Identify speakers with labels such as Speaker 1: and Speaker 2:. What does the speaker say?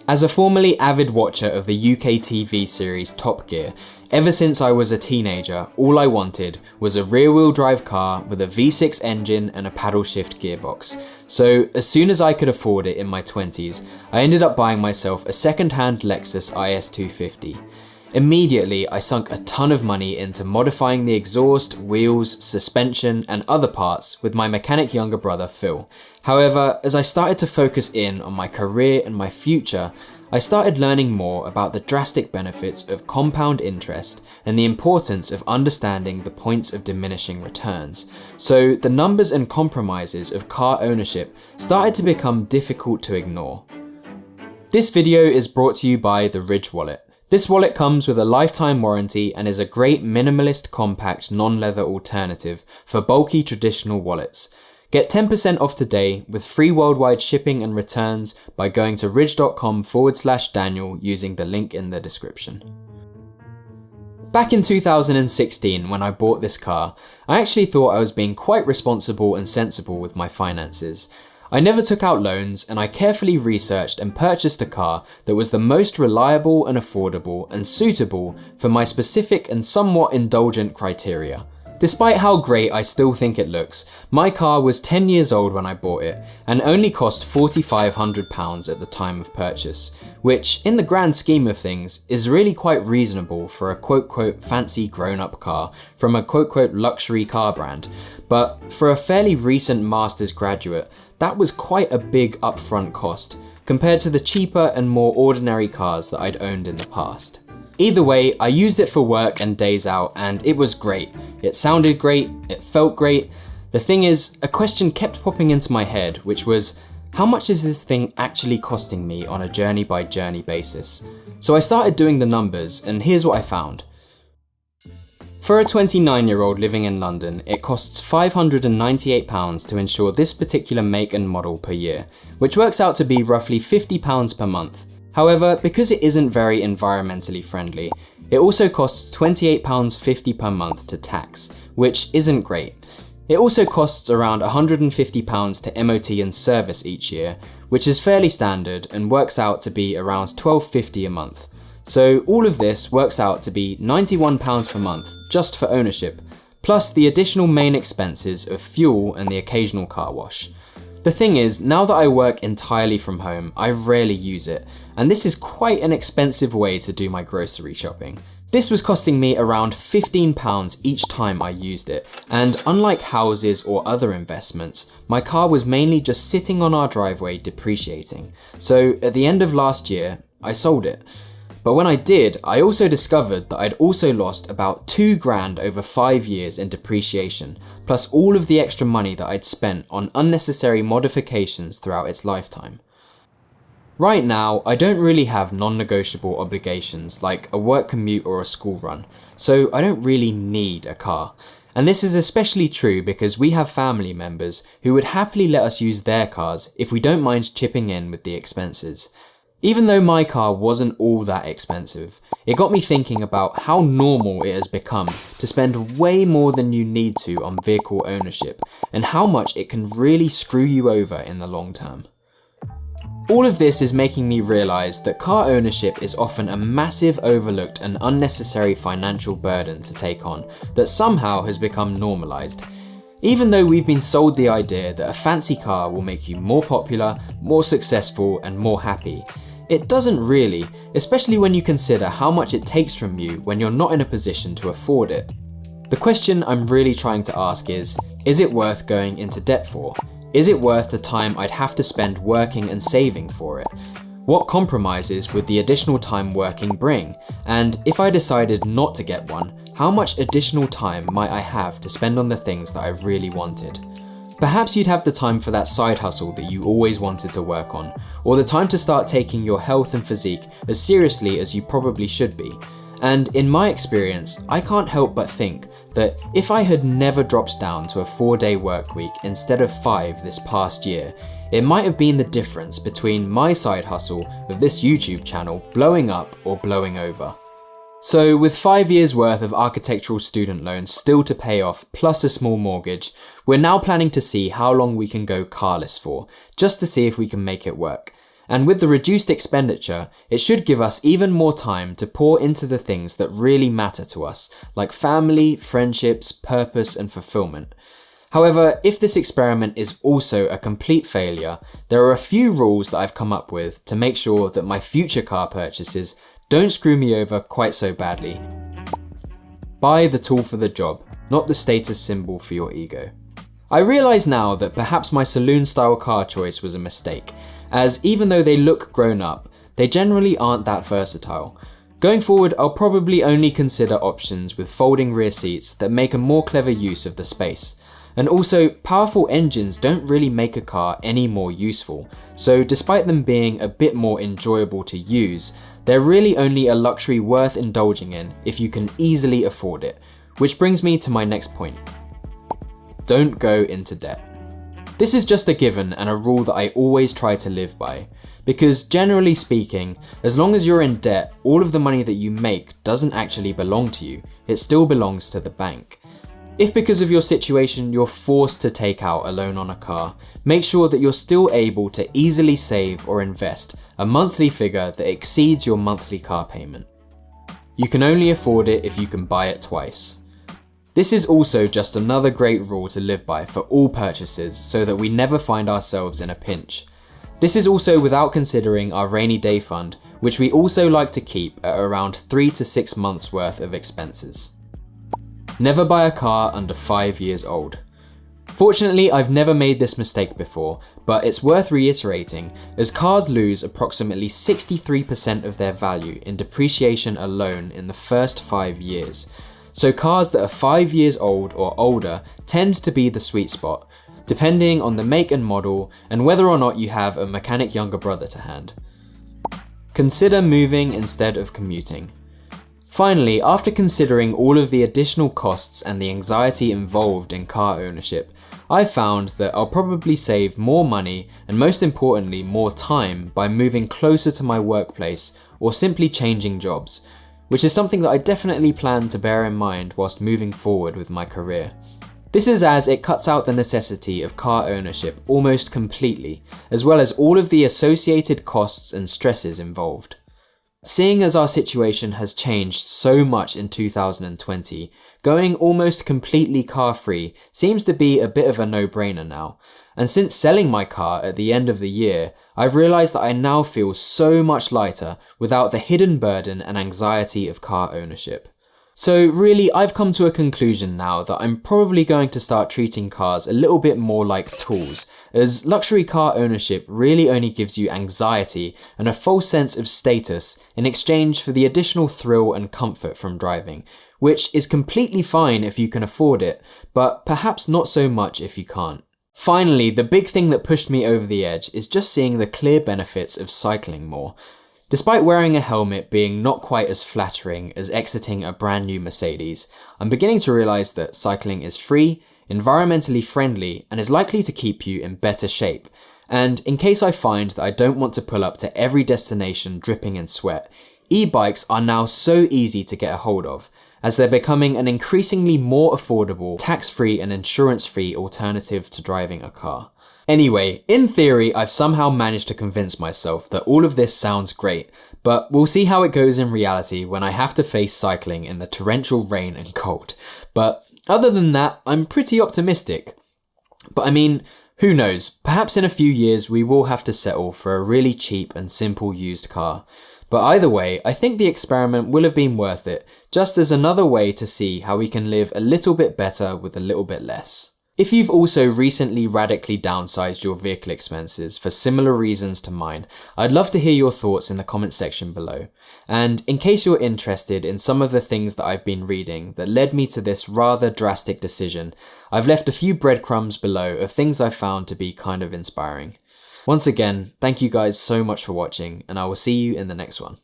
Speaker 1: As a formerly avid watcher of the UK TV series Top Gear, ever since I was a teenager, all I wanted was a rear-wheel drive car with a V6 engine and a paddle shift gearbox. So as soon as I could afford it in my 20s, I ended up buying myself a second-hand Lexus IS250. Immediately, I sunk a ton of money into modifying the exhaust, wheels, suspension, and other parts with my mechanic younger brother Phil. However, as I started to focus in on my career and my future, I started learning more about the drastic benefits of compound interest and the importance of understanding the points of diminishing returns. So the numbers and compromises of car ownership started to become difficult to ignore. This video is brought to you by the Ridge Wallet. This wallet comes with a lifetime warranty and is a great minimalist, compact, non-leather alternative for bulky traditional wallets. Get 10% off today with free worldwide shipping and returns by going to ridge.com/Daniel using the link in the description. Back in 2016, when I bought this car, I actually thought I was being quite responsible and sensible with my finances. I never took out loans, and I carefully researched and purchased a car that was the most reliable and affordable and suitable for my specific and somewhat indulgent criteria. Despite how great I still think it looks, my car was 10 years old when I bought it and only cost £4,500 at the time of purchase, which in the grand scheme of things is really quite reasonable for a quote-quote fancy grown-up car from a quote-quote luxury car brand. But for a fairly recent master's graduate, that was quite a big upfront cost compared to the cheaper and more ordinary cars that I'd owned in the past. Either way, I used it for work and days out, and it was great. It sounded great, it felt great. The thing is, a question kept popping into my head, which was, how much is this thing actually costing me on a journey by journey basis? So I started doing the numbers, and here's what I found. For a 29-year-old living in London, it costs £598 to insure this particular make and model per year, which works out to be roughly £50 per month. However, because it isn't very environmentally friendly, it also costs £28.50 per month to tax, which isn't great. It also costs around £150 to MOT and service each year, which is fairly standard and works out to be around £12.50 a month. So all of this works out to be £91 per month just for ownership, plus the additional main expenses of fuel and the occasional car wash. The thing is, now that I work entirely from home, I rarely use it, and this is quite an expensive way to do my grocery shopping. This was costing me around £15 each time I used it, and unlike houses or other investments, my car was mainly just sitting on our driveway depreciating. So at the end of last year, I sold it. But when I did, I also discovered that I'd also lost about £2,000 over 5 years in depreciation, plus all of the extra money that I'd spent on unnecessary modifications throughout its lifetime. Right now, I don't really have non-negotiable obligations like a work commute or a school run, so I don't really need a car. And this is especially true because we have family members who would happily let us use their cars if we don't mind chipping in with the expenses. Even though my car wasn't all that expensive, it got me thinking about how normal it has become to spend way more than you need to on vehicle ownership, and how much it can really screw you over in the long term. All of this is making me realise that car ownership is often a massive, overlooked and unnecessary financial burden to take on that somehow has become normalised. Even though we've been sold the idea that a fancy car will make you more popular, more successful and more happy, it doesn't really, especially when you consider how much it takes from you when you're not in a position to afford it. The question I'm really trying to ask is it worth going into debt for? Is it worth the time I'd have to spend working and saving for it? What compromises would the additional time working bring? And if I decided not to get one, how much additional time might I have to spend on the things that I really wanted? Perhaps you'd have the time for that side hustle that you always wanted to work on, or the time to start taking your health and physique as seriously as you probably should be. And in my experience, I can't help but think that if I had never dropped down to a 4-day work week instead of 5 this past year, it might have been the difference between my side hustle of this YouTube channel blowing up or blowing over. So with 5 years worth of architectural student loans still to pay off plus a small mortgage, we're now planning to see how long we can go carless for, just to see if we can make it work. And with the reduced expenditure, it should give us even more time to pour into the things that really matter to us, like family, friendships, purpose, and fulfillment. However, if this experiment is also a complete failure, there are a few rules that I've come up with to make sure that my future car purchases don't screw me over quite so badly. Buy the tool for the job, not the status symbol for your ego. I realise now that perhaps my saloon-style car choice was a mistake, as even though they look grown up, they generally aren't that versatile. Going forward, I'll probably only consider options with folding rear seats that make a more clever use of the space. And also, powerful engines don't really make a car any more useful, so despite them being a bit more enjoyable to use, they're really only a luxury worth indulging in if you can easily afford it. Which brings me to my next point. Don't go into debt. This is just a given and a rule that I always try to live by, because generally speaking, as long as you're in debt, all of the money that you make doesn't actually belong to you, it still belongs to the bank. If because of your situation you're forced to take out a loan on a car, make sure that you're still able to easily save or invest a monthly figure that exceeds your monthly car payment. You can only afford it if you can buy it twice. This is also just another great rule to live by for all purchases so that we never find ourselves in a pinch. This is also without considering our rainy day fund, which we also like to keep at around 3 to 6 months worth of expenses. Never buy a car under 5 years old. Fortunately, I've never made this mistake before, but it's worth reiterating as cars lose approximately 63% of their value in depreciation alone in the first 5 years. So cars that are 5 years old or older tend to be the sweet spot, depending on the make and model and whether or not you have a mechanic younger brother to hand. Consider moving instead of commuting. Finally, after considering all of the additional costs and the anxiety involved in car ownership, I found that I'll probably save more money and most importantly more time by moving closer to my workplace or simply changing jobs, which is something that I definitely plan to bear in mind whilst moving forward with my career. This is as it cuts out the necessity of car ownership almost completely, as well as all of the associated costs and stresses involved. Seeing as our situation has changed so much in 2020, going almost completely car-free seems to be a bit of a no-brainer now. And since selling my car at the end of the year, I've realised that I now feel so much lighter without the hidden burden and anxiety of car ownership. So really, I've come to a conclusion now that I'm probably going to start treating cars a little bit more like tools, as luxury car ownership really only gives you anxiety and a false sense of status in exchange for the additional thrill and comfort from driving, which is completely fine if you can afford it, but perhaps not so much if you can't. Finally, the big thing that pushed me over the edge is just seeing the clear benefits of cycling more. Despite wearing a helmet being not quite as flattering as exiting a brand new Mercedes, I'm beginning to realise that cycling is free, environmentally friendly, and is likely to keep you in better shape. And in case I find that I don't want to pull up to every destination dripping in sweat, e-bikes are now so easy to get a hold of, as they're becoming an increasingly more affordable, tax-free and insurance-free alternative to driving a car. Anyway, in theory, I've somehow managed to convince myself that all of this sounds great, but we'll see how it goes in reality when I have to face cycling in the torrential rain and cold. But other than that, I'm pretty optimistic. But I mean, who knows, perhaps in a few years we will have to settle for a really cheap and simple used car. But either way, I think the experiment will have been worth it, just as another way to see how we can live a little bit better with a little bit less. If you've also recently radically downsized your vehicle expenses for similar reasons to mine, I'd love to hear your thoughts in the comment section below. And in case you're interested in some of the things that I've been reading that led me to this rather drastic decision, I've left a few breadcrumbs below of things I found to be kind of inspiring. Once again, thank you guys so much for watching, and I will see you in the next one.